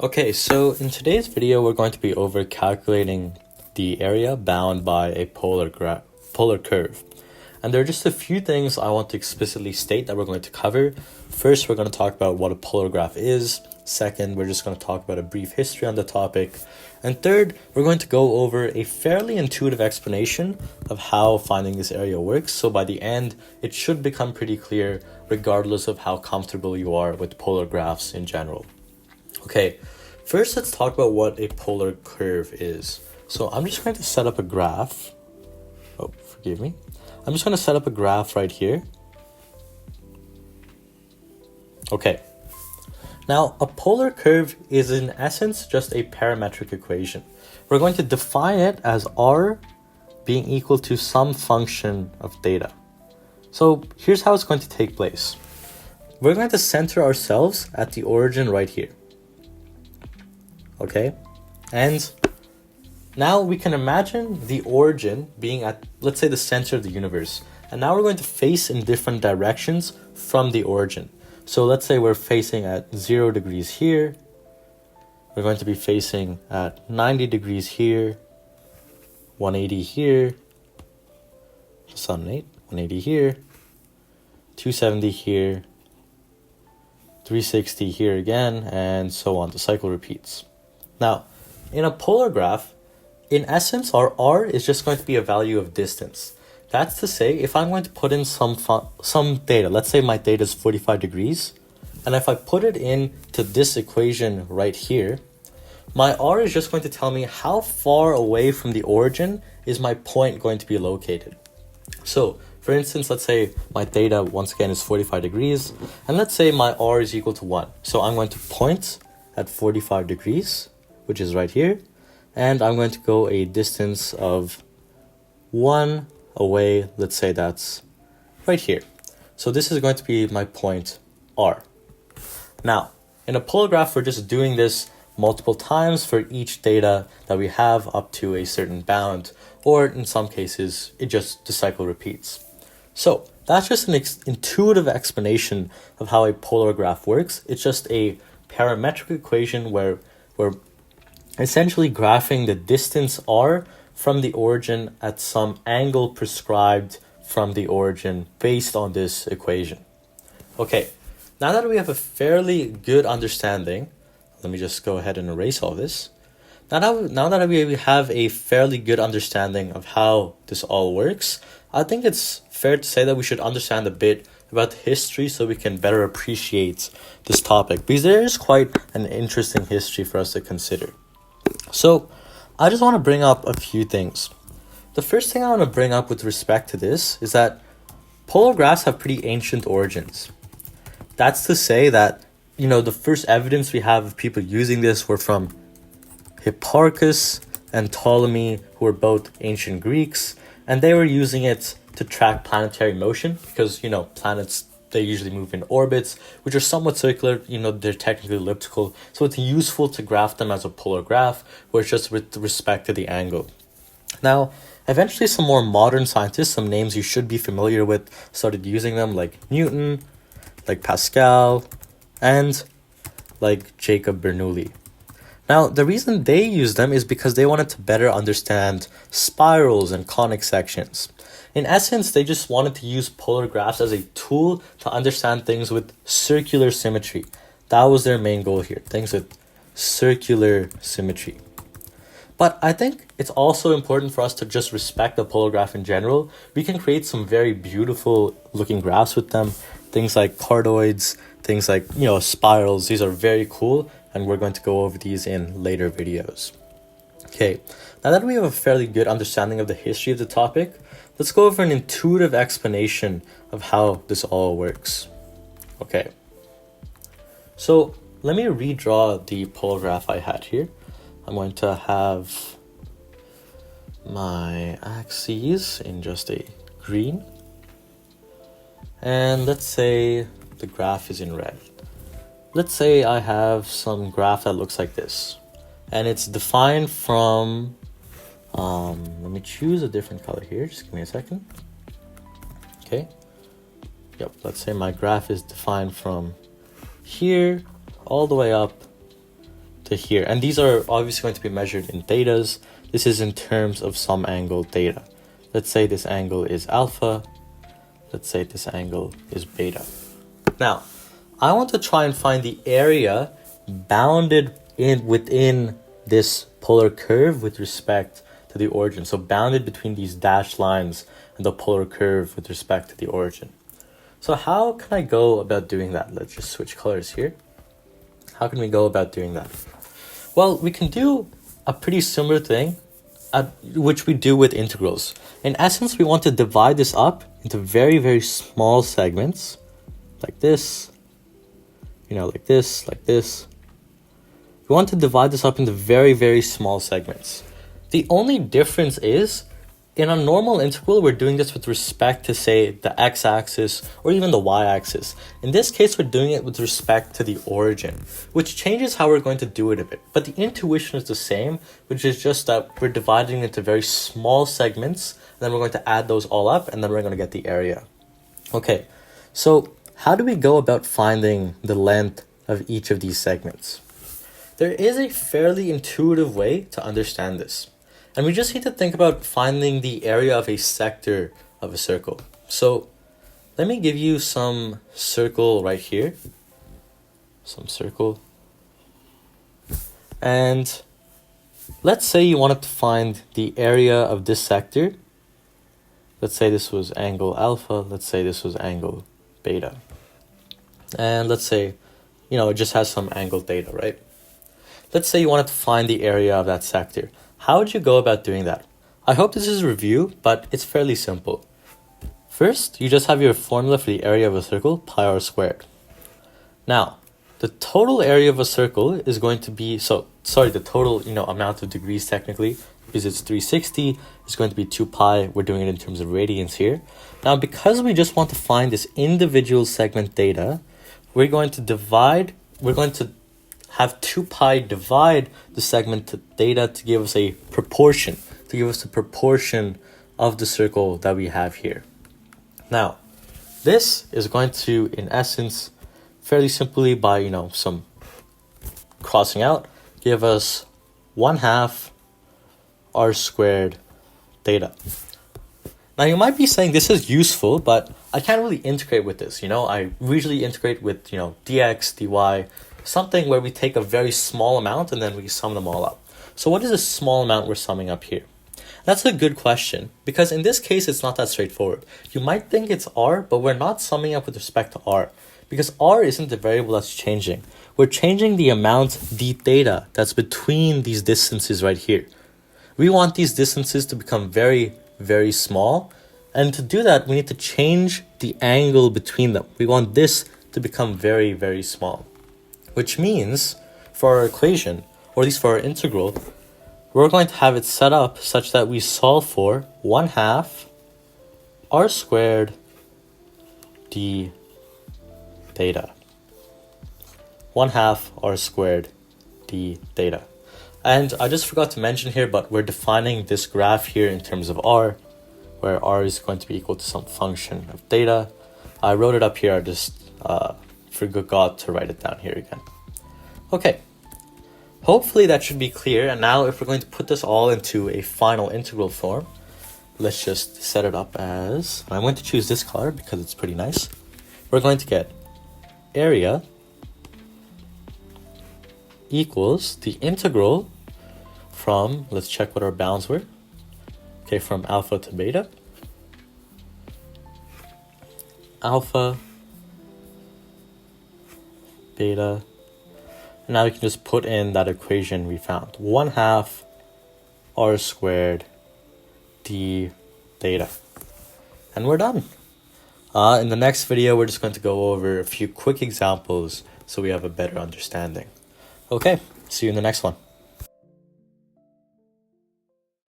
Okay, so in today's video, we're going to be over calculating the area bound by a polar curve. And there are just a few things I want to explicitly state that we're going to cover. First, we're going to talk about what a polar graph is. Second, we're just going to talk about a brief history on the topic. And third, we're going to go over a fairly intuitive explanation of how finding this area works. So by the end, it should become pretty clear regardless of how comfortable you are with polar graphs in general. Okay, first let's talk about what a polar curve is. So I'm just going to set up a graph. Oh, forgive me. I'm just going to set up a graph right here. Okay. Now, a polar curve is in essence just a parametric equation. We're going to define it as r being equal to some function of theta. So here's how it's going to take place. We're going to center ourselves at the origin right here. Okay, and now we can imagine the origin being at, let's say, the center of the universe. And now we're going to face in different directions from the origin. So let's say we're facing at 0 degrees here. We're going to be facing at 90 degrees here, 180 here, plus 180 here, 270 here, 360 here again, and so on. The cycle repeats. Now, in a polar graph, in essence, our r is just going to be a value of distance. That's to say, if I'm going to put in some data, let's say my data is 45 degrees, and if I put it into this equation right here, my r is just going to tell me how far away from the origin is my point going to be located. So, for instance, let's say my theta, once again, is 45 degrees, and let's say my r is equal to 1. So I'm going to point at 45 degrees, which is right here, and I'm going to go a distance of 1 away. Let's say that's right here. So this is going to be my point r. Now, in a polar graph, we're just doing this multiple times for each data that we have up to a certain bound, or in some cases, the cycle repeats. So that's just an intuitive explanation of how a polar graph works. It's just a parametric equation where we're essentially graphing the distance r from the origin at some angle prescribed from the origin based on this equation. Okay, now that we have a fairly good understanding, let me just go ahead and erase all this. Now that we have a fairly good understanding of how this all works, I think it's fair to say that we should understand a bit about history so we can better appreciate this topic, because there is quite an interesting history for us to consider. So I just want to bring up a few things. The first thing I want to bring up with respect to this is that polar graphs have pretty ancient origins. That's to say that, the first evidence we have of people using this were from Hipparchus and Ptolemy, who were both ancient Greeks, and they were using it to track planetary motion because, planets, they usually move in orbits, which are somewhat circular, they're technically elliptical. So it's useful to graph them as a polar graph, where it's just with respect to the angle. Now, eventually some more modern scientists, some names you should be familiar with, started using them, like Newton, like Pascal, and like Jacob Bernoulli. Now, the reason they used them is because they wanted to better understand spirals and conic sections. In essence, they just wanted to use polar graphs as a tool to understand things with circular symmetry. That was their main goal here, things with circular symmetry. But I think it's also important for us to just respect the polar graph in general. We can create some very beautiful looking graphs with them. Things like cardioids, things like, spirals. These are very cool, and we're going to go over these in later videos. Okay, now that we have a fairly good understanding of the history of the topic, let's go over an intuitive explanation of how this all works. Okay, so let me redraw the polar graph I had here. I'm going to have my axes in just a green. And let's say the graph is in red. Let's say I have some graph that looks like this. And it's defined from, let me choose a different color here. Just give me a second. Okay. Yep, let's say my graph is defined from here all the way up to here. And these are obviously going to be measured in thetas. This is in terms of some angle theta. Let's say this angle is alpha. Let's say this angle is beta. Now, I want to try and find the area bounded within this polar curve with respect to the origin. So bounded between these dashed lines and the polar curve with respect to the origin. So how can I go about doing that? Let's just switch colors here. How can we go about doing that? Well, we can do a pretty similar thing, which we do with integrals. In essence, we want to divide this up into very, very small segments, like this, like this, like this. We want to divide this up into very, very small segments. The only difference is, in a normal integral, we're doing this with respect to, say, the x-axis or even the y-axis. In this case, we're doing it with respect to the origin, which changes how we're going to do it a bit. But the intuition is the same, which is just that we're dividing into very small segments, and then we're going to add those all up, and then we're going to get the area. Okay, so how do we go about finding the length of each of these segments? There is a fairly intuitive way to understand this. And we just need to think about finding the area of a sector of a circle. So let me give you some circle right here. Some circle. And let's say you wanted to find the area of this sector. Let's say this was angle alpha. Let's say this was angle beta. And let's say, it just has some angle theta, right? Let's say you wanted to find the area of that sector. How would you go about doing that? I hope this is a review, but it's fairly simple. First, you just have your formula for the area of a circle, pi r squared. Now, the total area of a circle is going to be, the total, amount of degrees technically, because it's 360, is going to be 2 pi. We're doing it in terms of radians here. Now, because we just want to find this individual segment theta, we're going to have 2 pi divide the segment theta to give us a proportion, of the circle that we have here. Now, this is going to, in essence, fairly simply by, some crossing out, give us 1/2 r squared theta. Now, you might be saying this is useful, but I can't really integrate with this. I usually integrate with, dx, dy, something where we take a very small amount and then we sum them all up. So what is this small amount we're summing up here? That's a good question, because in this case, it's not that straightforward. You might think it's r, but we're not summing up with respect to r, because r isn't the variable that's changing. We're changing the amount d theta that's between these distances right here. We want these distances to become very, very small, and to do that, we need to change the angle between them. We want this to become very, very small. Which means, for our equation, or at least for our integral, we're going to have it set up such that we solve for 1/2 r squared d theta. 1/2 r squared d theta. And I just forgot to mention here, but we're defining this graph here in terms of r, where r is going to be equal to some function of theta. I wrote it up here, I just forgot to write it down here again. Okay, hopefully that should be clear. And now if we're going to put this all into a final integral form, let's just set it up as, I'm going to choose this color because it's pretty nice. We're going to get area equals the integral from, let's check what our bounds were. Okay, from alpha to beta. Alpha, beta. And now we can just put in that equation we found. 1/2 r squared d theta. And we're done. In the next video, we're just going to go over a few quick examples so we have a better understanding. Okay, see you in the next one.